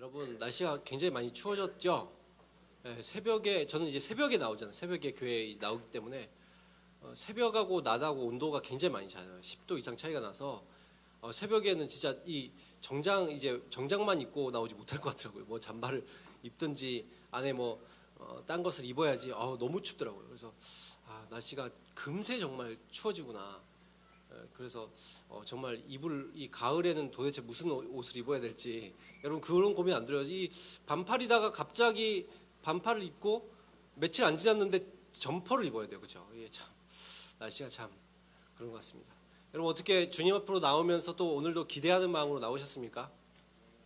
여러분 날씨가 굉장히 많이 추워졌죠? 새벽에 저는 이제 새벽에 나오잖아요. 새벽에 교회에 나오기 때문에 새벽하고 낮하고 온도가 굉장히 많이 차요. 10도 이상 차이가 나서 새벽에는 진짜 이 정장만 입고 나오지 못할 것 같더라고요. 뭐 잠바를 입든지 안에 뭐 딴 것을 입어야지. 너무 춥더라고요. 그래서 날씨가 금세 정말 추워지구나. 그래서 정말 이 가을에는 도대체 무슨 옷을 입어야 될지 여러분 그런 고민 안 들어요. 이 반팔이다가 갑자기 반팔을 입고 며칠 안 지났는데 점퍼를 입어야 돼요. 그렇죠? 이게 참 날씨가 참 그런 것 같습니다. 여러분 어떻게 주님 앞으로 나오면서 또 오늘도 기대하는 마음으로 나오셨습니까?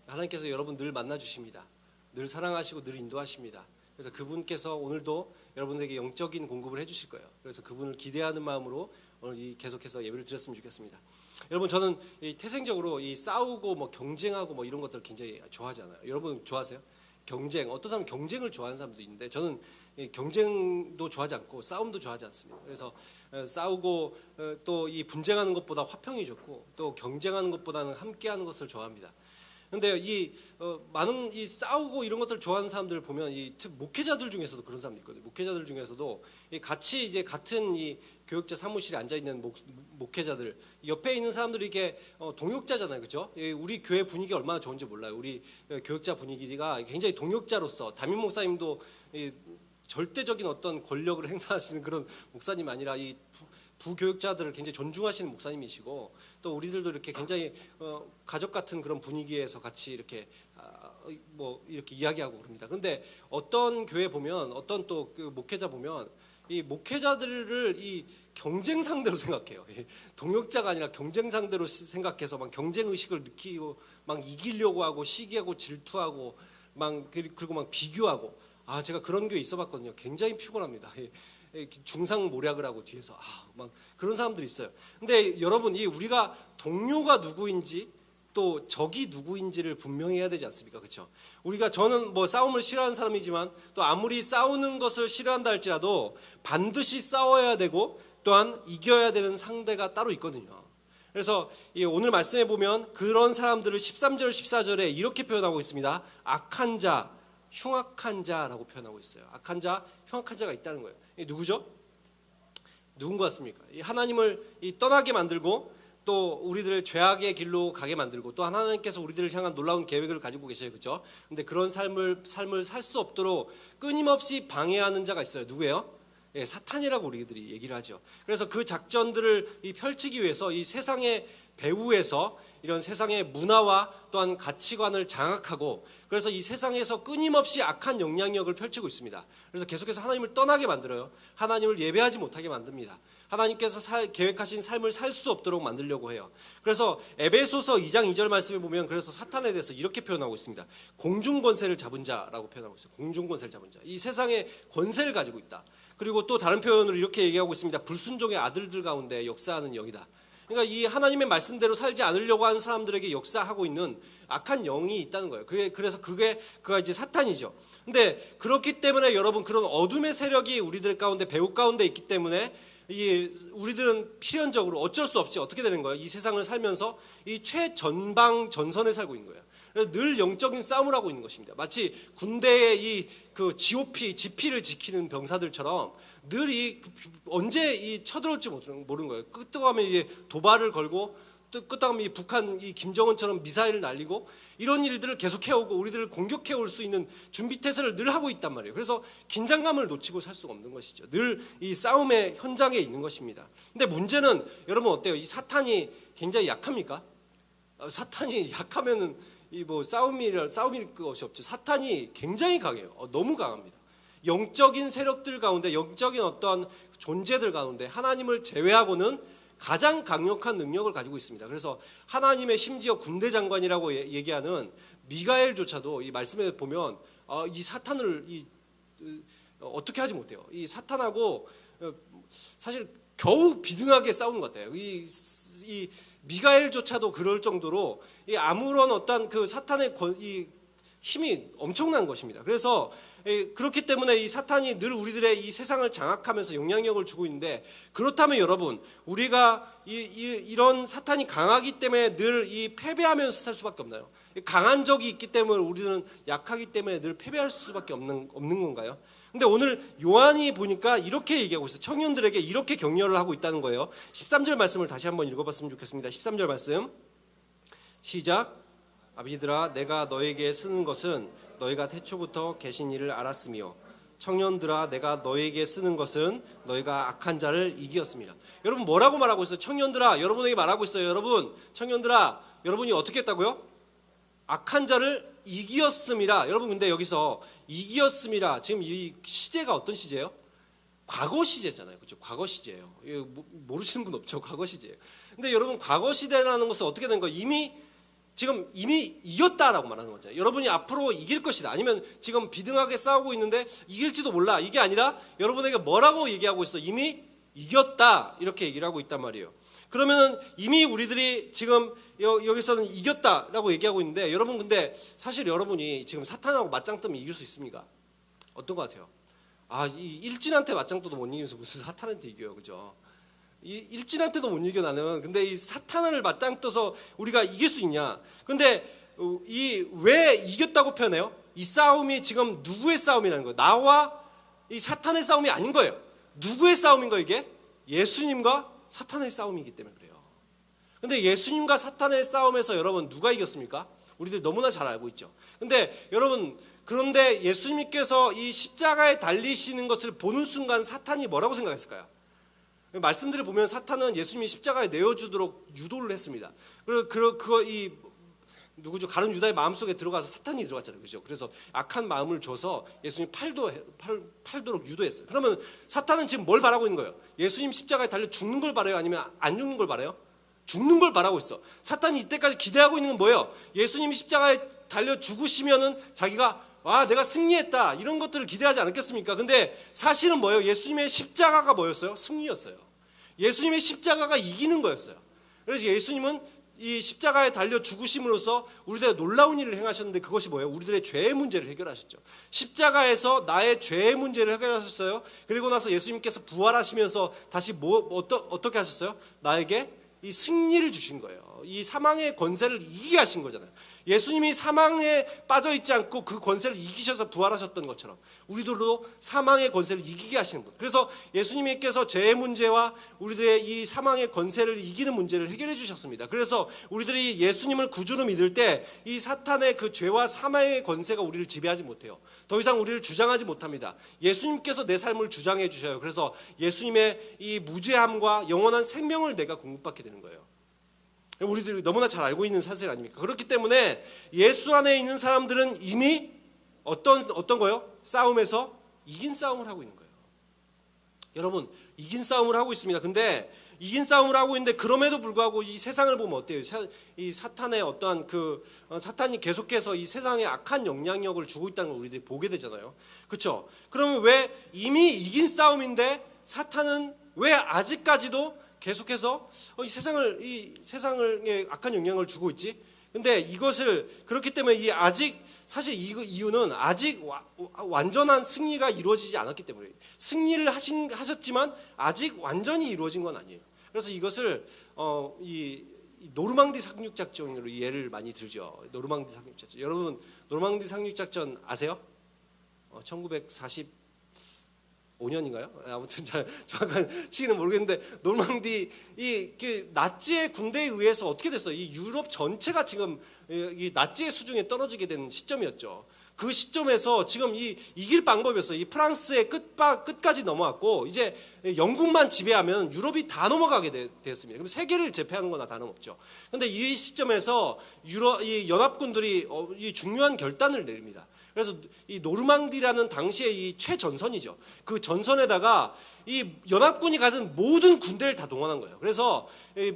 하나님께서 여러분 늘 만나 주십니다. 늘 사랑하시고 늘 인도하십니다. 그래서 그분께서 오늘도 여러분에게 영적인 공급을 해주실 거예요. 그래서 그분을 기대하는 마음으로 오늘 계속해서 예배를 드렸으면 좋겠습니다. 여러분 저는 태생적으로 싸우고 뭐 경쟁하고 뭐 이런 것들을 굉장히 좋아하잖아요. 여러분 좋아하세요? 경쟁. 어떤 사람은 경쟁을 좋아하는 사람도 있는데 저는 경쟁도 좋아하지 않고 싸움도 좋아하지 않습니다. 그래서 싸우고 또 이 분쟁하는 것보다 화평이 좋고 또 경쟁하는 것보다는 함께하는 것을 좋아합니다. 근데 많은 싸우고 이런 것들 좋아하는 사람들을 보면 목회자들 중에서도 그런 사람들 있거든요. 목회자들 중에서도 같이 이제 같은 교육자 사무실에 앉아 있는 목회자들 옆에 있는 사람들이 이게 동역자잖아요, 그렇죠? 우리 교회 분위기 얼마나 좋은지 몰라요. 우리 교육자 분위기가 굉장히 동역자로서 담임 목사님도 절대적인 어떤 권력을 행사하시는 그런 목사님 아니라 부교육자들을 굉장히 존중하시는 목사님이시고 또 우리들도 이렇게 굉장히 가족 같은 그런 분위기에서 같이 이렇게 이렇게 이야기하고 그럽니다. 그런데 어떤 교회 보면 어떤 또 그 목회자 보면 이 목회자들을 경쟁 상대로 생각해요. 동역자가 아니라 경쟁 상대로 생각해서 막 경쟁 의식을 느끼고 막 이기려고 하고 시기하고 질투하고 그리고 막 비교하고 제가 그런 교회 있어봤거든요. 굉장히 피곤합니다. 중상모략을 하고 뒤에서 막 그런 사람들이 있어요. 근데 여러분 우리가 동료가 누구인지 또 적이 누구인지를 분명히 해야 되지 않습니까? 그렇죠? 저는 뭐 싸움을 싫어하는 사람이지만 또 아무리 싸우는 것을 싫어한다 할지라도 반드시 싸워야 되고 또한 이겨야 되는 상대가 따로 있거든요. 그래서 오늘 말씀해 보면 그런 사람들을 13절 14절에 이렇게 표현하고 있습니다. 악한 자, 흉악한 자라고 표현하고 있어요. 악한 자, 흉악한 자가 있다는 거예요. 누구죠? 누군 것 같습니까? 하나님을 떠나게 만들고 또 우리들을 죄악의 길로 가게 만들고 또 하나님께서 우리들을 향한 놀라운 계획을 가지고 계셔요. 그렇죠? 근데 그런 삶을 살 수 없도록 끊임없이 방해하는 자가 있어요. 누구예요? 사탄이라고 우리들이 얘기를 하죠. 그래서 그 작전들을 펼치기 위해서 이 세상의 배후에서 이런 세상의 문화와 또한 가치관을 장악하고 그래서 이 세상에서 끊임없이 악한 영향력을 펼치고 있습니다. 그래서 계속해서 하나님을 떠나게 만들어요. 하나님을 예배하지 못하게 만듭니다. 하나님께서 계획하신 삶을 살 수 없도록 만들려고 해요. 그래서 에베소서 2장 2절 말씀에 보면 그래서 사탄에 대해서 이렇게 표현하고 있습니다. 공중권세를 잡은 자라고 표현하고 있어요. 공중권세를 잡은 자. 이 세상에 권세를 가지고 있다. 그리고 또 다른 표현으로 이렇게 얘기하고 있습니다. 불순종의 아들들 가운데 역사하는 영이다. 그러니까 이 하나님의 말씀대로 살지 않으려고 하는 사람들에게 역사하고 있는 악한 영이 있다는 거예요. 그래서 그가 이제 사탄이죠. 근데 그렇기 때문에 여러분 그런 어둠의 세력이 우리들 가운데 배후 가운데 있기 때문에 우리들은 필연적으로 어쩔 수 없이 어떻게 되는 거예요? 이 세상을 살면서 이 최전방 전선에 살고 있는 거예요. 그래서 늘 영적인 싸움을 하고 있는 것입니다. 마치 군대의 그 지피를 지키는 병사들처럼 늘 언제 쳐들어올지 모르는 거예요. 끄떡하면 도발을 걸고 또 끄떡하면 북한 김정은처럼 미사일을 날리고 이런 일들을 계속 해오고 우리들을 공격해 올 수 있는 준비 태세를 늘 하고 있단 말이에요. 그래서 긴장감을 놓치고 살 수가 없는 것이죠. 늘 이 싸움의 현장에 있는 것입니다. 근데 문제는 여러분 어때요? 이 사탄이 굉장히 약합니까? 사탄이 약하면은 싸움일 것이 없죠. 사탄이 굉장히 강해요. 너무 강합니다. 영적인 세력들 가운데 영적인 어떠한 존재들 가운데 하나님을 제외하고는 가장 강력한 능력을 가지고 있습니다. 그래서 하나님의 심지어 군대 장관이라고 얘기하는 미가엘조차도 이 말씀에 보면 이 사탄을 어떻게 하지 못해요. 이 사탄하고 사실 겨우 비등하게 싸우는 것 같아요. 이 미가엘조차도 그럴 정도로 아무런 어떤 그 사탄의 힘이 엄청난 것입니다. 그래서 그렇기 때문에 이 사탄이 늘 우리들의 이 세상을 장악하면서 영향력을 주고 있는데, 그렇다면 여러분, 우리가 이런 사탄이 강하기 때문에 늘 이 패배하면서 살 수밖에 없나요? 강한 적이 있기 때문에 우리는 약하기 때문에 늘 패배할 수밖에 없는 건가요? 근데 오늘 요한이 보니까 이렇게 얘기하고 있어요. 청년들에게 이렇게 격려를 하고 있다는 거예요. 13절 말씀을 다시 한번 읽어봤으면 좋겠습니다. 13절 말씀 시작. 아비들아, 내가 너에게 쓰는 것은 너희가 태초부터 계신 이를 알았으며, 청년들아, 내가 너에게 쓰는 것은 너희가 악한 자를 이기었습니다. 여러분, 뭐라고 말하고 있어요? 청년들아, 여러분에게 말하고 있어요. 여러분, 청년들아, 여러분이 어떻게 했다고요? 악한 자를 이기었습니다. 여러분, 근데 여기서 이기었습니다, 지금 이 시제가 어떤 시제예요? 과거 시제잖아요. 그렇죠? 과거 시제예요. 모르시는 분 없죠? 과거 시제예요. 근데 여러분, 과거 시대라는 것은 어떻게 된 거예요? 이미 이겼다라고 말하는 거죠. 여러분이 앞으로 이길 것이다. 아니면 지금 비등하게 싸우고 있는데 이길지도 몰라. 이게 아니라 여러분에게 뭐라고 얘기하고 있어? 이미 이겼다. 이렇게 얘기를 하고 있단 말이에요. 그러면은 이미 우리들이 지금 여기서는 이겼다라고 얘기하고 있는데, 여러분, 근데 사실 여러분이 지금 사탄하고 맞짱 뜨면 이길 수 있습니까? 어떤 것 같아요? 이 일진한테 맞짱 떠도 못 이기면서 무슨 사탄한테 이겨요, 그죠? 이 일진한테도 못 이겨 나는. 근데 이 사탄을 맞짱 떠서 우리가 이길 수 있냐? 근데 왜 이겼다고 표현해요? 이 싸움이 지금 누구의 싸움이라는 거예요? 나와 이 사탄의 싸움이 아닌 거예요. 누구의 싸움인 거예요, 이게? 예수님과 사탄의 싸움이기 때문에 그래요. 근데 예수님과 사탄의 싸움에서 여러분 누가 이겼습니까? 우리들 너무나 잘 알고 있죠. 근데 여러분, 그런데 예수님께서 이 십자가에 달리시는 것을 보는 순간 사탄이 뭐라고 생각했을까요? 말씀들을 보면 사탄은 예수님이 십자가에 내어주도록 유도를 했습니다. 누구죠? 가룟 유다의 마음속에 들어가서 사탄이 들어갔잖아요. 그죠? 그래서 악한 마음을 줘서 예수님 팔도록 유도했어요. 그러면 사탄은 지금 뭘 바라고 있는 거예요? 예수님 십자가에 달려 죽는 걸 바라요? 아니면 안 죽는 걸 바라요? 죽는 걸 바라고 있어. 사탄이 이때까지 기대하고 있는 건 뭐예요? 예수님이 십자가에 달려 죽으시면은 자기가 내가 승리했다, 이런 것들을 기대하지 않았겠습니까? 근데 사실은 뭐예요? 예수님의 십자가가 뭐였어요? 승리였어요. 예수님의 십자가가 이기는 거였어요. 그래서 예수님은 이 십자가에 달려 죽으심으로써 우리들의 놀라운 일을 행하셨는데, 그것이 뭐예요? 우리들의 죄의 문제를 해결하셨죠. 십자가에서 나의 죄의 문제를 해결하셨어요. 그리고 나서 예수님께서 부활하시면서 다시 어떻게 하셨어요? 나에게 이 승리를 주신 거예요. 이 사망의 권세를 이기게 하신 거잖아요. 예수님이 사망에 빠져 있지 않고 그 권세를 이기셔서 부활하셨던 것처럼 우리들도 사망의 권세를 이기게 하시는 것. 그래서 예수님께서 죄의 문제와 우리들의 이 사망의 권세를 이기는 문제를 해결해 주셨습니다. 그래서 우리들이 예수님을 구주로 믿을 때 이 사탄의 그 죄와 사망의 권세가 우리를 지배하지 못해요. 더 이상 우리를 주장하지 못합니다. 예수님께서 내 삶을 주장해 주셔요. 그래서 예수님의 이 무죄함과 영원한 생명을 내가 공급받게 되는 거예요. 우리들이 너무나 잘 알고 있는 사실 아닙니까? 그렇기 때문에 예수 안에 있는 사람들은 이미 어떤 거요? 싸움에서 이긴 싸움을 하고 있는 거예요. 여러분, 이긴 싸움을 하고 있습니다. 근데 이긴 싸움을 하고 있는데, 그럼에도 불구하고 이 세상을 보면 어때요? 이 사탄의 어떠한 사탄이 계속해서 이 세상에 악한 영향력을 주고 있다는 걸 우리들이 보게 되잖아요. 그렇죠? 그러면 왜 이미 이긴 싸움인데 사탄은 왜 아직까지도 계속해서 이 세상을 악한 영향을 주고 있지? 근데 이것을 그렇기 때문에 사실 이유는 아직 완전한 승리가 이루어지지 않았기 때문에, 승리를 하셨지만 아직 완전히 이루어진 건 아니에요. 그래서 이것을 이 노르망디 상륙작전으로 예를 많이 들죠. 노르망디 상륙작전. 여러분, 노르망디 상륙작전 아세요? 1945년인가요? 아무튼 잘 정확한 시기는 모르겠는데, 노르망디 나치의 군대에 의해서 어떻게 됐어요? 이 유럽 전체가 지금 이 나치의 수중에 떨어지게 된 시점이었죠. 그 시점에서 지금 이길 방법이었어요. 이 프랑스의 끝까지 넘어왔고, 이제 영국만 지배하면 유럽이 다 넘어가게 됐습니다. 그럼 세계를 제패하는 거나 다름없죠. 근데 이 시점에서 이 연합군들이 이 중요한 결단을 내립니다. 그래서 이 노르망디라는 당시의 이 최전선이죠. 그 전선에다가 이 연합군이 가진 모든 군대를 다 동원한 거예요. 그래서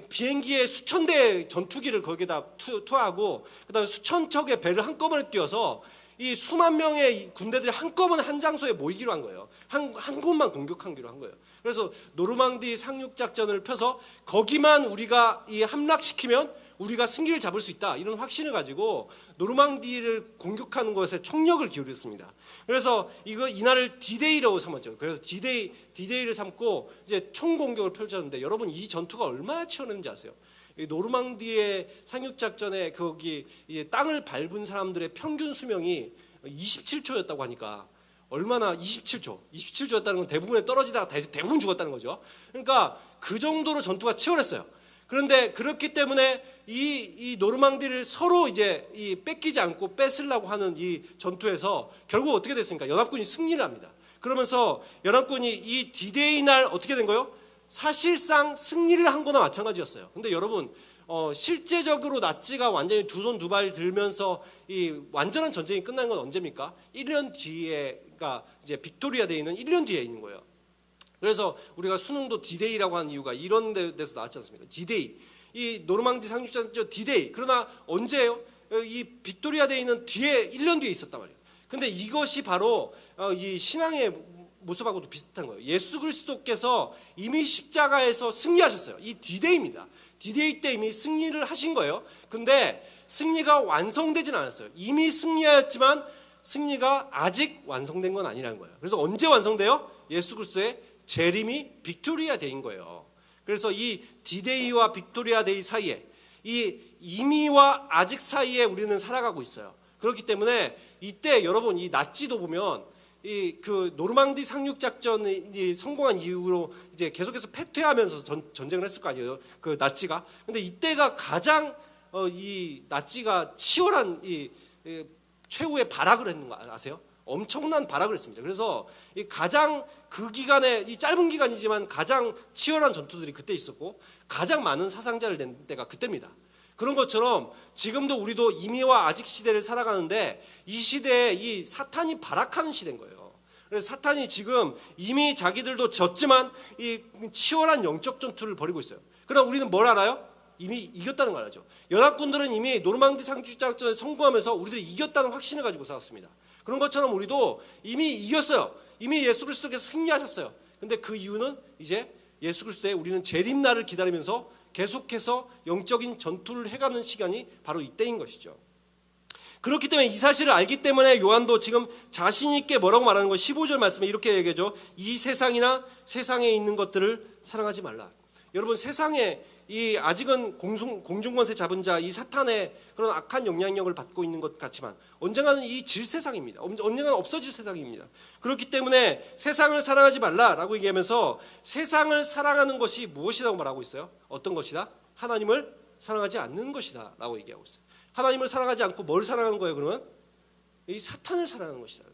비행기에 수천 대의 전투기를 거기에다 투하하고, 그다음에 수천 척의 배를 한꺼번에 띄워서 이 수만 명의 군대들이 한꺼번에 한 장소에 모이기로 한 거예요. 한 곳만 공격하기로 한 거예요. 그래서 노르망디 상륙작전을 펴서 거기만 우리가 이 함락시키면 우리가 승기를 잡을 수 있다, 이런 확신을 가지고 노르망디를 공격하는 것에 총력을 기울였습니다. 그래서 이날을 디데이라고 삼았죠. 그래서 디데이를 삼고 이제 총공격을 펼쳤는데, 여러분 이 전투가 얼마나 치열했는지 아세요? 노르망디의 상륙작전에 거기 땅을 밟은 사람들의 평균 수명이 27초였다고 하니까 얼마나, 27초였다는 건 대부분에 떨어지다가 대부분 죽었다는 거죠. 그러니까 그 정도로 전투가 치열했어요. 그런데 그렇기 때문에 이 노르망디를 서로 이제 뺏기지 않고 뺏으려고 하는 이 전투에서 결국 어떻게 됐습니까? 연합군이 승리를 합니다. 그러면서 연합군이 이 디데이 날 어떻게 된 거예요? 사실상 승리를 한 거나 마찬가지였어요. 근데 여러분, 실제적으로 나치가 완전히 두 손 두 발 들면서 이 완전한 전쟁이 끝난 건 언제입니까? 1년 뒤에, 그러니까 이제 빅토리아 데이는 1년 뒤에 있는 거예요. 그래서 우리가 수능도 디데이라고 하는 이유가 이런 데서 나왔지 않습니까? 디데이, 이 노르망디 상륙작전 디데이. 그러나 언제예요? 이 빅토리아 데이는 뒤에 1년 뒤에 있었단 말이에요. 근데 이것이 바로 이 신앙의 모습하고도 비슷한 거예요. 예수 그리스도께서 이미 십자가에서 승리하셨어요. 이 디데이입니다. 디데이 때 이미 승리를 하신 거예요. 근데 승리가 완성되진 않았어요. 이미 승리하였지만 승리가 아직 완성된 건 아니라는 거예요. 그래서 언제 완성돼요? 예수 그리스도의 재림이 빅토리아 데이인 거예요. 그래서 이 디데이와 빅토리아 데이 사이에, 이 이미와 아직 사이에 우리는 살아가고 있어요. 그렇기 때문에 이때 여러분, 이 나치도 보면 그 노르망디 상륙 작전이 성공한 이후로 이제 계속해서 패퇴하면서 전쟁을 했을 거 아니에요, 그 나치가. 근데 이때가 가장 이 나치가 치열한 최후의 발악을 했는 거 아세요? 엄청난 발악을 했습니다. 그래서 이 가장 그 기간에, 이 짧은 기간이지만 가장 치열한 전투들이 그때 있었고 가장 많은 사상자를 낸 때가 그때입니다. 그런 것처럼 지금도 우리도 이미와 아직 시대를 살아가는데, 이 시대에 이 사탄이 발악하는 시대인 거예요. 그래서 사탄이 지금 이미 자기들도 졌지만 이 치열한 영적 전투를 벌이고 있어요. 그러나 우리는 뭘 알아요? 이미 이겼다는 걸 알죠. 연합군들은 이미 노르망디 상륙작전에 성공하면서 우리들이 이겼다는 확신을 가지고 살았습니다. 그런 것처럼 우리도 이미 이겼어요. 이미 예수 그리스도께서 승리하셨어요. 근데 그 이유는 이제 예수 그리스도의 우리는 재림날을 기다리면서 계속해서 영적인 전투를 해가는 시간이 바로 이때인 것이죠. 그렇기 때문에 이 사실을 알기 때문에 요한도 지금 자신 있게 뭐라고 말하는 거, 15절 말씀에 이렇게 얘기하죠. 이 세상이나 세상에 있는 것들을 사랑하지 말라. 여러분, 세상에 이 아직은 공중권세 잡은 자, 이 사탄의 그런 악한 영향력을 받고 있는 것 같지만 언젠가는 이 질 세상입니다. 언젠가는 없어질 세상입니다. 그렇기 때문에 세상을 사랑하지 말라라고 얘기하면서 세상을 사랑하는 것이 무엇이라고 말하고 있어요? 어떤 것이다? 하나님을 사랑하지 않는 것이다 라고 얘기하고 있어요. 하나님을 사랑하지 않고 뭘 사랑하는 거예요? 그러면 이 사탄을 사랑하는 것이다.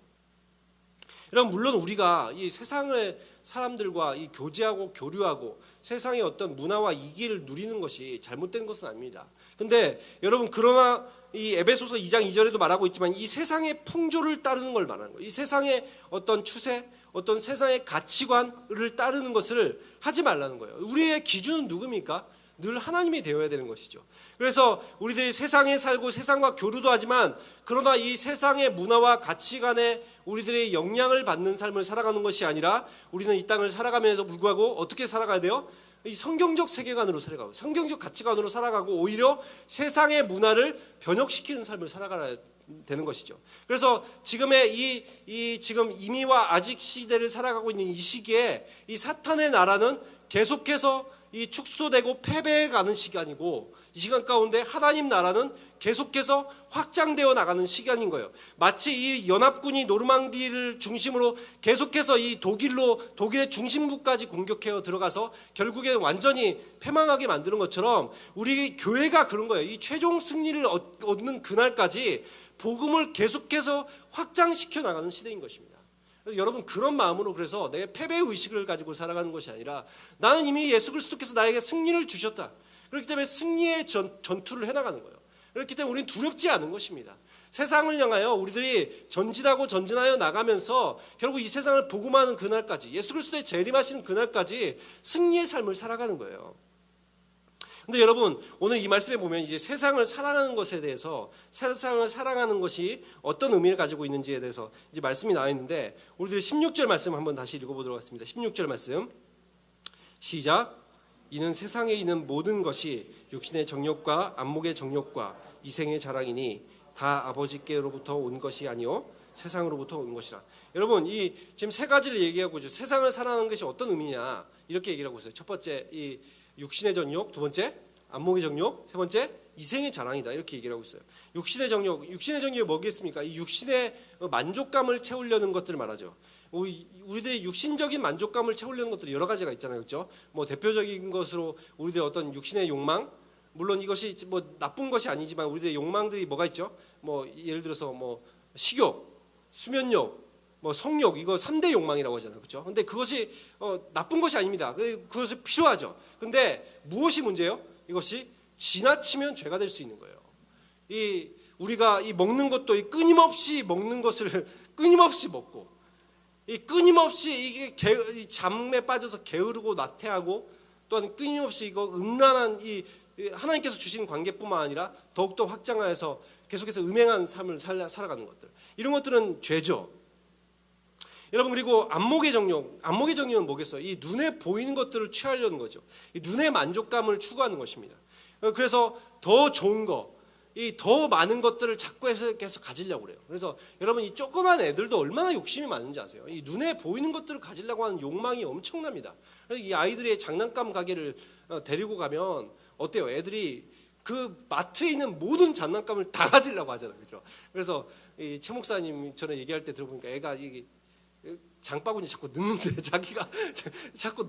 여러분, 물론 우리가 이 세상의 사람들과 이 교제하고 교류하고 세상의 어떤 문화와 이기를 누리는 것이 잘못된 것은 아닙니다. 근데 여러분, 그러나 이 에베소서 2장 2절에도 말하고 있지만 이 세상의 풍조를 따르는 걸 말하는 거예요. 이 세상의 어떤 추세, 어떤 세상의 가치관을 따르는 것을 하지 말라는 거예요. 우리의 기준은 누굽니까? 늘 하나님이 되어야 되는 것이죠. 그래서 우리들이 세상에 살고 세상과 교류도 하지만, 그러나 이 세상의 문화와 가치관에 우리들의 영향을 받는 삶을 살아가는 것이 아니라 우리는 이 땅을 살아가면서 불구하고 어떻게 살아가야 돼요? 이 성경적 세계관으로 살아가고 성경적 가치관으로 살아가고 오히려 세상의 문화를 변혁시키는 삶을 살아가야 되는 것이죠. 그래서 지금의 지금 이미와 아직 시대를 살아가고 있는 이 시기에 이 사탄의 나라는 계속해서 이 축소되고 패배해가는 시간이고, 이 시간 가운데 하나님 나라는 계속해서 확장되어 나가는 시간인 거예요. 마치 이 연합군이 노르망디를 중심으로 계속해서 이 독일의 중심부까지 공격해 들어가서 결국에 완전히 패망하게 만드는 것처럼 우리 교회가 그런 거예요. 이 최종 승리를 얻는 그날까지 복음을 계속해서 확장시켜 나가는 시대인 것입니다. 여러분, 그런 마음으로, 그래서 내 패배 의식을 가지고 살아가는 것이 아니라 나는 이미 예수 그리스도께서 나에게 승리를 주셨다. 그렇기 때문에 승리의 전투를 해나가는 거예요. 그렇기 때문에 우리는 두렵지 않은 것입니다. 세상을 향하여 우리들이 전진하여 나가면서 결국 이 세상을 복음하는 그날까지, 예수 그리스도의 재림하시는 그날까지 승리의 삶을 살아가는 거예요. 근데 여러분, 오늘 이 말씀에 보면 이제 세상을 사랑하는 것에 대해서, 세상을 사랑하는 것이 어떤 의미를 가지고 있는지에 대해서 이제 말씀이 나와 있는데, 우리들 16절 말씀 한번 다시 읽어보도록 하겠습니다. 16절 말씀 시작. 이는 세상에 있는 모든 것이 육신의 정욕과 안목의 정욕과 이생의 자랑이니 다 아버지께로부터 온 것이 아니요 세상으로부터 온 것이라. 여러분, 이 지금 세 가지를 얘기하고 있죠. 세상을 사랑하는 것이 어떤 의미냐 이렇게 얘기를 하고 있어요. 첫 번째 이 육신의 정욕, 두 번째 안목의 정욕, 세 번째 이생의 자랑이다 이렇게 얘기를 하고 있어요. 육신의 정욕이 뭐겠습니까? 이 육신의 만족감을 채우려는 것들을 말하죠. 우리들의 육신적인 만족감을 채우려는 것들이 여러 가지가 있잖아요, 그렇죠? 뭐 대표적인 것으로 우리들의 어떤 육신의 욕망, 물론 이것이 뭐 나쁜 것이 아니지만 우리들의 욕망들이 뭐가 있죠? 뭐 예를 들어서 뭐 식욕, 수면욕, 뭐 성욕, 이거 3대 욕망이라고 하잖아요, 그렇죠? 근데 그것이 나쁜 것이 아닙니다. 그것이 필요하죠. 근데 무엇이 문제예요? 이것이 지나치면 죄가 될 수 있는 거예요. 우리가 이 먹는 것도 이 끊임없이 먹는 것을 끊임없이 먹고, 이 끊임없이 이게 잠에 빠져서 게으르고 나태하고, 또한 끊임없이 이거 음란한 이 하나님께서 주신 관계뿐만 아니라 더욱더 확장하여서 계속해서 음행한 삶을 살아가는 것들, 이런 것들은 죄죠. 여러분, 그리고 안목의 정욕은 뭐겠어요? 이 눈에 보이는 것들을 취하려는 거죠. 이 눈의 만족감을 추구하는 것입니다. 그래서 더 좋은 거, 이 더 많은 것들을 자꾸 계속 가지려고 그래요. 그래서 여러분, 이 조그만 애들도 얼마나 욕심이 많은지 아세요? 이 눈에 보이는 것들을 가지려고 하는 욕망이 엄청납니다. 그래서 이 아이들의 장난감 가게를 데리고 가면 어때요? 애들이 그 마트에 있는 모든 장난감을 다 가지려고 하잖아요, 그렇죠? 그래서 이 최 목사님 전에 얘기할 때 들어보니까 애가 이게 장바구니 자꾸 넣는데 자기가 자꾸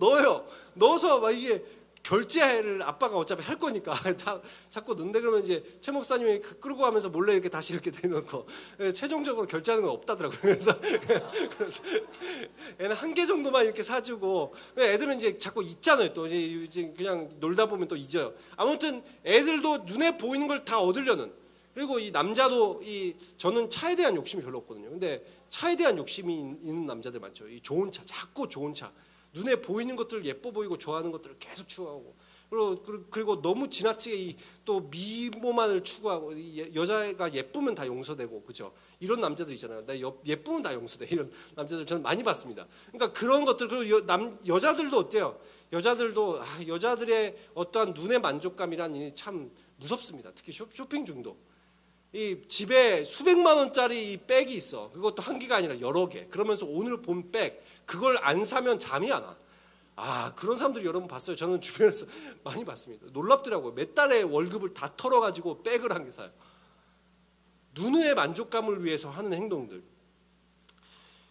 넣어서 막 이게 결제를 아빠가 어차피 할 거니까 다 자꾸 넣는데, 그러면 이제 최 목사님이 끌고 가면서 몰래 이렇게 다시 이렇게 내놓고 최종적으로 결제하는 건 없다더라고요. 그래서 애는 한 개 정도만 이렇게 사주고, 애들은 이제 자꾸 잊잖아요. 또 이제 그냥 놀다 보면 또 잊어요. 아무튼 애들도 눈에 보이는 걸 다 얻으려는, 그리고 이 남자도 저는 차에 대한 욕심이 별로 없거든요. 근데 차에 대한 욕심이 있는 남자들 많죠. 이 좋은 차, 자꾸 좋은 차, 눈에 보이는 것들, 예뻐 보이고 좋아하는 것들을 계속 추구하고, 그리고 너무 지나치게 또 미모만을 추구하고, 여자가 예쁘면 다 용서되고, 그죠? 이런 남자들 있잖아요. 나 예쁘면 다 용서돼, 이런 남자들 저는 많이 봤습니다. 그러니까 그런 것들, 그리고 여자들도 어때요? 여자들의 어떠한 눈의 만족감이란 참 무섭습니다. 특히 쇼핑 중독. 이 집에 수백만 원짜리 백이 있어. 그것도 한 개가 아니라 여러 개. 그러면서 오늘 본 백, 그걸 안 사면 잠이 안 와. 그런 사람들 여러분 봤어요? 저는 주변에서 많이 봤습니다. 놀랍더라고요. 몇 달에 월급을 다 털어가지고 백을 한 개 사요. 눈의 만족감을 위해서 하는 행동들.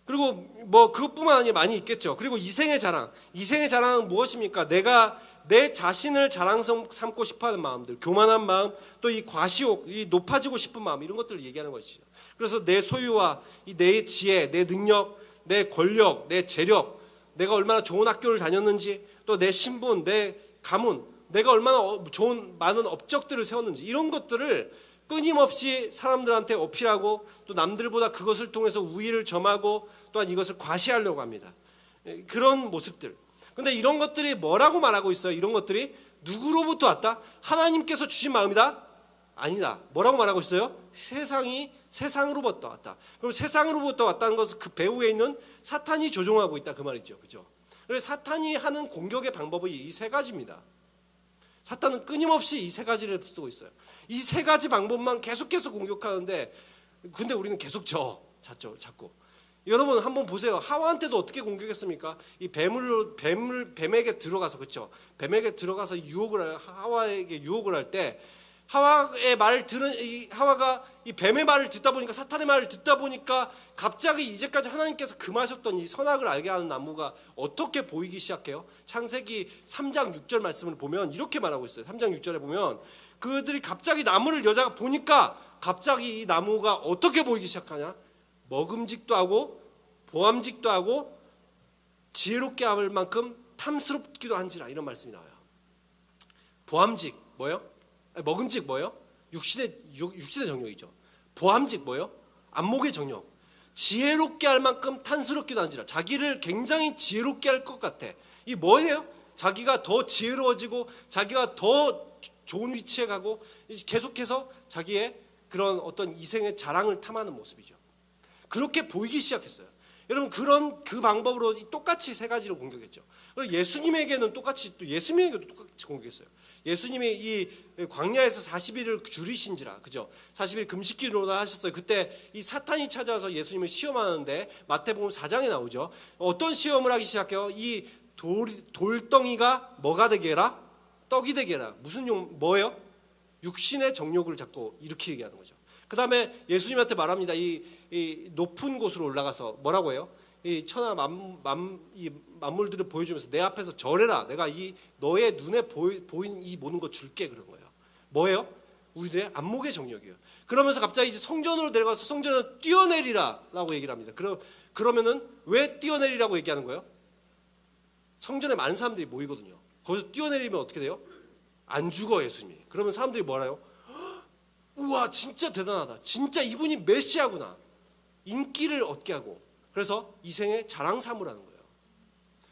그리고 뭐 그것뿐만 아니라 많이 있겠죠. 그리고 이생의 자랑은 무엇입니까? 내가 내 자신을 자랑 삼고 싶어하는 마음들, 교만한 마음, 또 이 과시욕, 이 높아지고 싶은 마음, 이런 것들을 얘기하는 것이죠. 그래서 내 소유와 내 지혜, 내 능력, 내 권력, 내 재력, 내가 얼마나 좋은 학교를 다녔는지, 또 내 신분, 내 가문, 내가 얼마나 좋은 많은 업적들을 세웠는지, 이런 것들을 끊임없이 사람들한테 어필하고, 또 남들보다 그것을 통해서 우위를 점하고, 또한 이것을 과시하려고 합니다. 그런 모습들. 근데 이런 것들이 뭐라고 말하고 있어요? 이런 것들이 누구로부터 왔다? 하나님께서 주신 마음이다? 아니다. 뭐라고 말하고 있어요? 세상으로부터 왔다. 그럼 세상으로부터 왔다는 것은 그 배후에 있는 사탄이 조종하고 있다, 그 말이죠. 그죠? 그래서 사탄이 하는 공격의 방법이 이 세 가지입니다. 사탄은 끊임없이 이 세 가지를 쓰고 있어요. 이 세 가지 방법만 계속해서 공격하는데, 근데 우리는 계속 자꾸. 여러분 한번 보세요. 하와한테도 어떻게 공격했습니까? 이 뱀에게 들어가서, 그렇죠? 뱀에게 들어가서 하와에게 유혹을 할 때, 하와의 말을 하와가 이 뱀의 말을 듣다 보니까, 사탄의 말을 듣다 보니까 갑자기 이제까지 하나님께서 금하셨던 이 선악을 알게 하는 나무가 어떻게 보이기 시작해요? 창세기 3장 6절 말씀을 보면 이렇게 말하고 있어요. 3장 6절에 보면 그들이 갑자기 나무를 여자가 보니까 갑자기 이 나무가 어떻게 보이기 시작하냐? 먹음직도 하고 보암직도 하고 지혜롭게 할 만큼 탐스럽기도 한지라, 이런 말씀이 나와요. 보암직 뭐예요? 먹음직 뭐예요? 육신의 정욕이죠. 보암직 뭐예요? 안목의 정욕. 지혜롭게 할 만큼 탐스럽기도 한지라, 자기를 굉장히 지혜롭게 할 것 같아. 이 뭐예요? 자기가 더 지혜로워지고 자기가 더 좋은 위치에 가고 계속해서 자기의 그런 어떤 이생의 자랑을 탐하는 모습이죠. 그렇게 보이기 시작했어요. 여러분 그 방법으로 똑같이 세 가지로 공격했죠. 그리고 예수님에게도 똑같이 공격했어요. 예수님이 이 광야에서 40일을 줄이신지라, 그죠? 40일 금식기로 하셨어요. 그때 이 사탄이 찾아와서 예수님을 시험하는데 마태복음 4장에 나오죠. 어떤 시험을 하기 시작해요? 이 돌덩이가 뭐가 되게 해라? 떡이 되게 해라. 뭐예요? 육신의 정욕을 자꾸 이렇게 얘기하는 거죠. 그 다음에 예수님한테 말합니다. 이 높은 곳으로 올라가서 뭐라고 해요? 이 천하 이 만물들을 보여주면서 내 앞에서 절해라. 내가 이 너의 눈에 보이는 이 모든 거 줄게, 그런 거예요. 뭐예요? 우리들의 안목의 정욕이에요. 그러면서 갑자기 이제 성전으로 내려가서 성전을 뛰어내리라라고 얘기를 합니다. 그러면은 왜 뛰어내리라고 얘기하는 거예요? 성전에 많은 사람들이 모이거든요. 거기서 뛰어내리면 어떻게 돼요? 안 죽어, 예수님이. 그러면 사람들이 뭐라요? 우와, 진짜 대단하다. 진짜 이분이 메시아구나. 인기를 얻게 하고, 그래서 이 생에 자랑 삼으라는 거예요.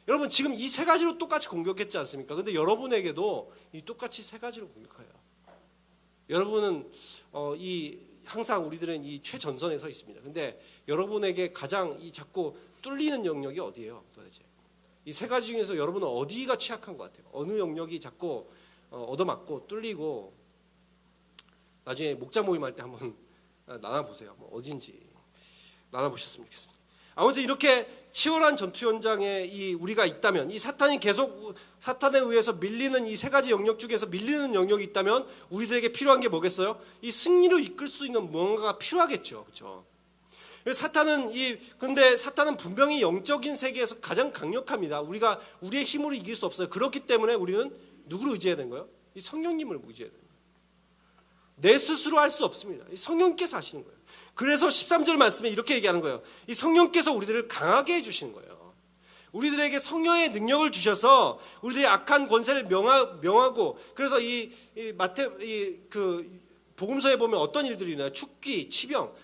여러분, 지금 이 세 가지로 똑같이 공격했지 않습니까? 근데 여러분에게도 이 똑같이 세 가지로 공격해요. 여러분은 항상 우리들은 이 최전선에 서 있습니다. 근데 여러분에게 가장 이 자꾸 뚫리는 영역이 어디예요, 도대체? 이 세 가지 중에서 여러분은 어디가 취약한 것 같아요? 어느 영역이 자꾸 얻어맞고 뚫리고, 나중에 목자 모임할 때 한번 나눠보세요. 뭐 어딘지 나눠보셨으면 좋겠습니다. 아무튼 이렇게 치열한 전투 현장에 우리가 있다면, 이 사탄이 계속 사탄에 의해서 밀리는 이 세 가지 영역 중에서 밀리는 영역이 있다면 우리들에게 필요한 게 뭐겠어요? 이 승리로 이끌 수 있는 무언가가 필요하겠죠, 그렇죠? 근데 사탄은 분명히 영적인 세계에서 가장 강력합니다. 우리가 우리의 힘으로 이길 수 없어요. 그렇기 때문에 우리는 누구를 의지해야 되는 거예요? 이 성령님을 의지해야 되는 거예요. 내 스스로 할 수 없습니다. 이 성령께서 하시는 거예요. 그래서 13절 말씀에 이렇게 얘기하는 거예요. 이 성령께서 우리들을 강하게 해주시는 거예요. 우리들에게 성령의 능력을 주셔서 우리들의 악한 권세를 명하고, 그래서 복음서에 보면 어떤 일들이 있나요? 축기, 치병,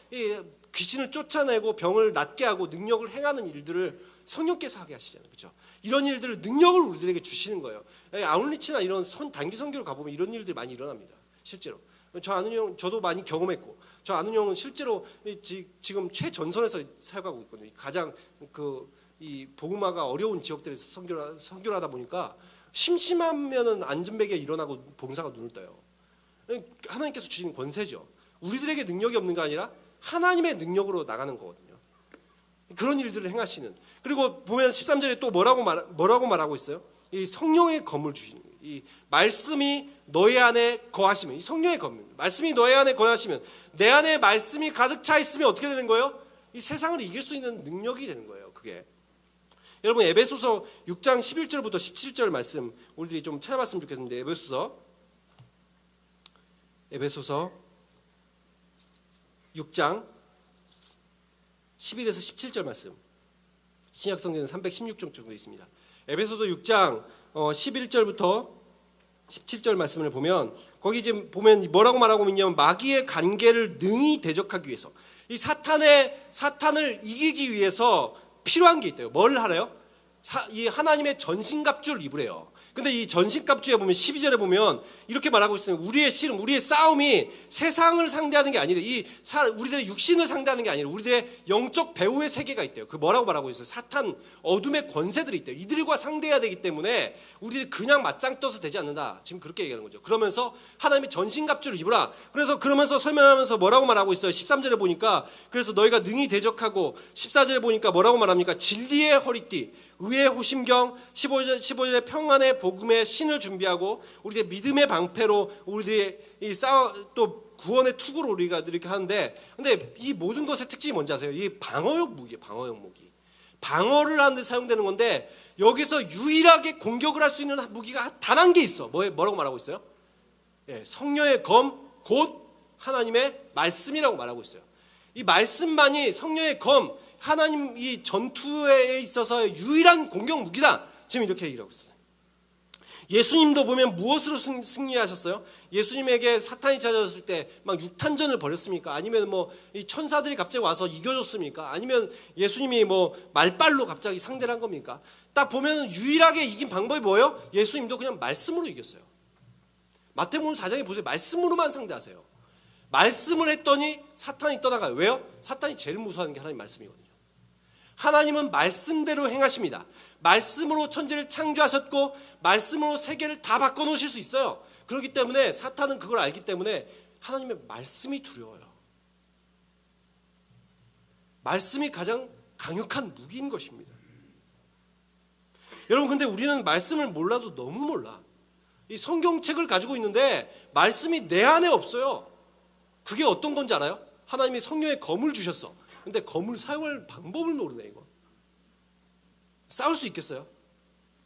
귀신을 쫓아내고 병을 낫게 하고 능력을 행하는 일들을 성령께서 하게 하시잖아요, 그렇죠? 이런 일들을 능력을 우리들에게 주시는 거예요. 아울리치나 이런 단기 선교를 가보면 이런 일들이 많이 일어납니다, 실제로. 저 아는 형, 저도 많이 경험했고, 저 아는 형은 실제로 지금 최전선에서 사역하고 있거든요. 가장 이 복음화가 어려운 지역들에서 선교를 하다 보니까 심심하면은 안전베개에 일어나고 봉사가 눈을 떠요. 하나님께서 주시는 권세죠. 우리들에게 능력이 없는 게 아니라 하나님의 능력으로 나가는 거거든요. 그런 일들을 행하시는. 그리고 보면 13절에 또 뭐라고 말하고 있어요? 이 성령의 검을 주시는 거예요. 이 말씀이 너희 안에 거하시면, 이 성령의 검, 말씀이 너희 안에 거하시면, 내 안에 말씀이 가득 차 있으면 어떻게 되는 거예요? 이 세상을 이길 수 있는 능력이 되는 거예요, 그게. 여러분, 에베소서 6장 11절부터 17절 말씀 우리들이 좀 찾아봤으면 좋겠는데, 에베소서 6장 11에서 17절 말씀. 신약 성경은 316쪽 정도 있습니다. 에베소서 6장 11절부터 17절 말씀을 보면, 거기 지금 보면 뭐라고 말하고 있냐면, 마귀의 관계를 능히 대적하기 위해서, 이 사탄을 이기기 위해서 필요한 게 있대요. 뭘 하래요? 이 하나님의 전신갑주를 입으래요. 근데 이 전신갑주에 보면 12절에 보면 이렇게 말하고 있어요. 우리의 씨름, 우리의 싸움이 세상을 상대하는 게 아니라 우리들의 육신을 상대하는 게 아니라 우리들의 영적 배후의 세계가 있대요. 그 뭐라고 말하고 있어요? 사탄, 어둠의 권세들이 있대요. 이들과 상대해야 되기 때문에 우리들이 그냥 맞짱 떠서 되지 않는다. 지금 그렇게 얘기하는 거죠. 그러면서 하나님의 전신갑주를 입으라. 그러면서 설명하면서 뭐라고 말하고 있어요? 13절에 보니까, 그래서 너희가 능히 대적하고, 14절에 보니까 뭐라고 말합니까? 진리의 허리띠, 의의 호심경, 15절에 평안의 복음의 신을 준비하고, 우리의 믿음의 방패로 우리들의 또 구원의 투구로 우리가 이렇게 하는데, 근데 이 모든 것의 특징이 뭔지 아세요? 이 방어용 무기예요. 방어용 무기. 방어를 하는 데 사용되는 건데, 여기서 유일하게 공격을 할 수 있는 무기가 단 한 게 있어. 뭐라고 말하고 있어요? 성령의 검, 곧 하나님의 말씀이라고 말하고 있어요. 이 말씀만이 성령의 검, 하나님 이 전투에 있어서 유일한 공격 무기다. 지금 이렇게 얘기하고 있어요. 예수님도 보면 무엇으로 승리하셨어요? 예수님에게 사탄이 찾아왔을 때 막 육탄전을 벌였습니까? 아니면 이 천사들이 갑자기 와서 이겨줬습니까? 아니면 예수님이 말발로 갑자기 상대를 한 겁니까? 딱 보면 유일하게 이긴 방법이 뭐예요? 예수님도 그냥 말씀으로 이겼어요. 마태복음 4장에 보세요. 말씀으로만 상대하세요. 말씀을 했더니 사탄이 떠나가요. 왜요? 사탄이 제일 무서워하는 게 하나님 말씀이거든요. 하나님은 말씀대로 행하십니다. 말씀으로 천지를 창조하셨고 말씀으로 세계를 다 바꿔놓으실 수 있어요. 그렇기 때문에 사탄은 그걸 알기 때문에 하나님의 말씀이 두려워요. 말씀이 가장 강력한 무기인 것입니다. 여러분, 근데 우리는 말씀을 몰라도 너무 몰라. 이 성경책을 가지고 있는데 말씀이 내 안에 없어요. 그게 어떤 건지 알아요? 하나님이 성령의 검을 주셨어. 근데 검을 사용할 방법을 모르네. 이거 싸울 수 있겠어요?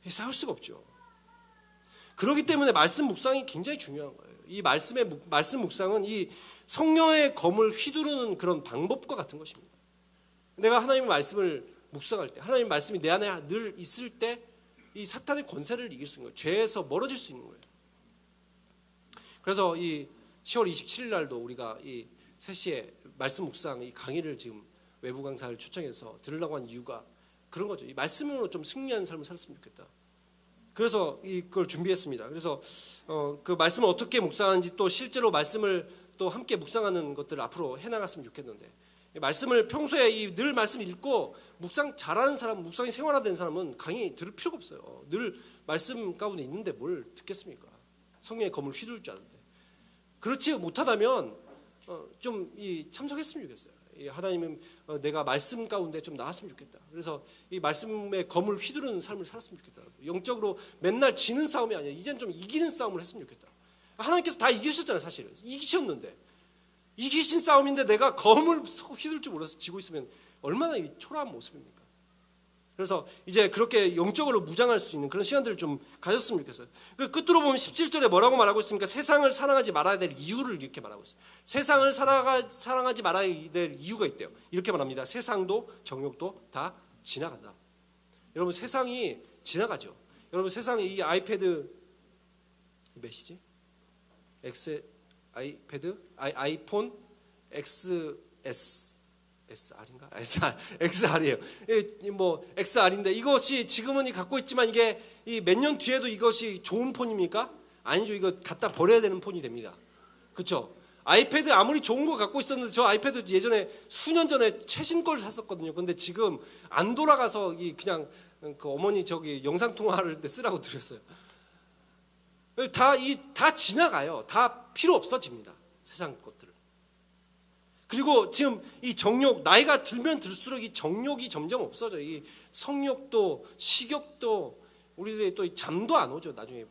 싸울 수가 없죠. 그렇기 때문에 말씀 묵상이 굉장히 중요한 거예요. 이 말씀 묵상은 이 성령의 검을 휘두르는 그런 방법과 같은 것입니다. 내가 하나님의 말씀을 묵상할 때, 하나님의 말씀이 내 안에 늘 있을 때 이 사탄의 권세를 이길 수 있는 거예요. 죄에서 멀어질 수 있는 거예요. 그래서 이 10월 27일 날도 우리가 이 3시에 말씀 묵상 이 강의를 지금 외부 강사를 초청해서 들으려고 한 이유가 그런 거죠. 이 말씀으로 좀 승리하는 삶을 살았으면 좋겠다. 그래서 이걸 준비했습니다. 그래서 그 말씀을 어떻게 묵상하는지 또 실제로 말씀을 또 함께 묵상하는 것들을 앞으로 해나갔으면 좋겠는데, 말씀을 평소에 늘 말씀 읽고 묵상 잘하는 사람, 묵상이 생활화된 사람은 강의 들을 필요가 없어요. 늘 말씀 가운데 있는데 뭘 듣겠습니까? 성령의 검을 휘두를 줄 아는데. 그렇지 못하다면 좀 참석했으면 좋겠어요. 하나님은 내가 말씀 가운데 좀 나왔으면 좋겠다. 그래서 이 말씀의 검을 휘두르는 삶을 살았으면 좋겠다. 영적으로 맨날 지는 싸움이 아니라 이제는 좀 이기는 싸움을 했으면 좋겠다. 하나님께서 다 이기셨잖아요. 사실은 이기셨는데, 이기신 싸움인데 내가 검을 휘둘 줄 몰라서 지고 있으면 얼마나 초라한 모습입니까? 그래서 이제 그렇게 영적으로 무장할 수 있는 그런 시간들을 좀 가졌으면 좋겠어요. 그 끝으로 보면 17절에 뭐라고 말하고 있습니까? 세상을 사랑하지 말아야 될 이유를 이렇게 말하고 있어요. 세상을 사랑하지 말아야 될 이유가 있대요. 이렇게 말합니다. 세상도 정욕도 다 지나간다. 여러분, 세상이 지나가죠. 여러분, 세상에 이 아이패드 몇이지? 아이폰 XSR인가? XR이에요. 뭐 XR인데 이것이 지금은 갖고 있지만 이게 몇 년 뒤에도 이것이 좋은 폰입니까? 아니죠. 이거 갖다 버려야 되는 폰이 됩니다. 그렇죠? 아이패드 아무리 좋은 거 갖고 있었는데, 저 아이패드 예전에 수년 전에 최신 걸 샀었거든요. 근데 지금 안 돌아가서 그냥 그 어머니 저기 영상 통화를 쓰라고 드렸어요. 다 지나가요. 다 필요 없어집니다. 세상 것들을. 그리고 지금 이 정욕, 나이가 들면 들수록 이 정욕이 점점 없어져요. 이 성욕도 식욕도, 우리들이 또 잠도 안 오죠. 나중에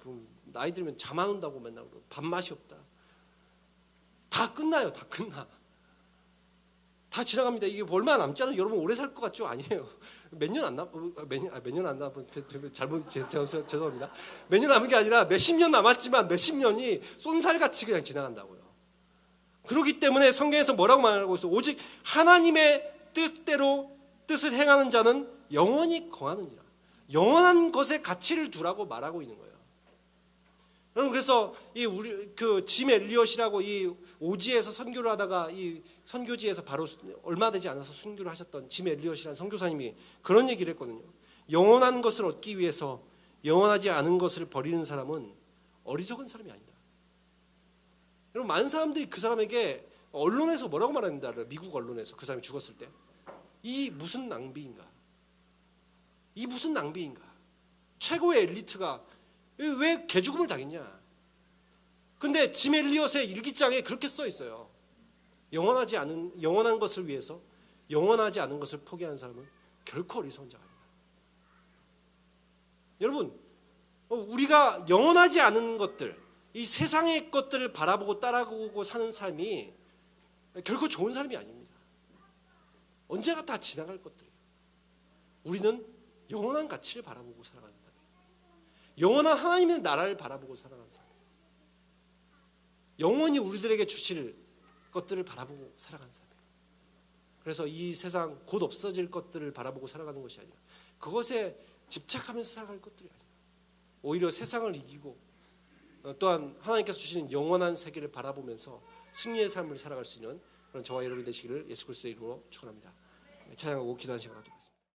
나이 들면 잠 안 온다고 맨날 그러고, 밥맛이 없다. 다 끝나요. 다 끝나. 다 지나갑니다. 이게 얼마 남지 않아요. 여러분 오래 살 것 같죠? 아니에요. 몇 년 안 죄송합니다. 몇 년 남은 게 아니라 몇십 년 남았지만 몇십 년이 쏜살같이 그냥 지나간다고요. 그렇기 때문에 성경에서 뭐라고 말하고 있어요? 오직 하나님의 뜻대로 뜻을 행하는 자는 영원히 거하느니라. 영원한 것에 가치를 두라고 말하고 있는 거예요. 여러분, 그래서 짐 엘리엇이라고 이 오지에서 선교를 하다가 이 선교지에서 바로 얼마 되지 않아서 순교를 하셨던 짐 엘리엇이라는 선교사님이 그런 얘기를 했거든요. 영원한 것을 얻기 위해서 영원하지 않은 것을 버리는 사람은 어리석은 사람이 아니다. 여러분, 많은 사람들이 그 사람에게 언론에서 뭐라고 말하는지 알아요? 미국 언론에서 그 사람이 죽었을 때, 이 무슨 낭비인가? 이 무슨 낭비인가? 최고의 엘리트가 왜 개죽음을 당했냐? 근데 짐 엘리엇의 일기장에 그렇게 써 있어요. 영원한 것을 위해서 영원하지 않은 것을 포기하는 사람은 결코 어리석은 자가 아니다. 여러분, 우리가 영원하지 않은 것들, 이 세상의 것들을 바라보고 따라오고 사는 삶이 결코 좋은 삶이 아닙니다. 언제가 다 지나갈 것들이에요. 우리는 영원한 가치를 바라보고 살아가는 삶이에요. 영원한 하나님의 나라를 바라보고 살아가는 삶. 영원히 우리들에게 주실 것들을 바라보고 살아가는 삶이에요. 그래서 이 세상 곧 없어질 것들을 바라보고 살아가는 것이 아니라 그것에 집착하면서 살아갈 것들이 아니라 오히려 세상을 이기고 또한 하나님께서 주시는 영원한 세계를 바라보면서 승리의 삶을 살아갈 수 있는 그런 저와 여러분 되시기를 예수 그리스도의 이름으로 축원합니다. 찬양하고 기도하는 시간 갖도록 하겠습니다.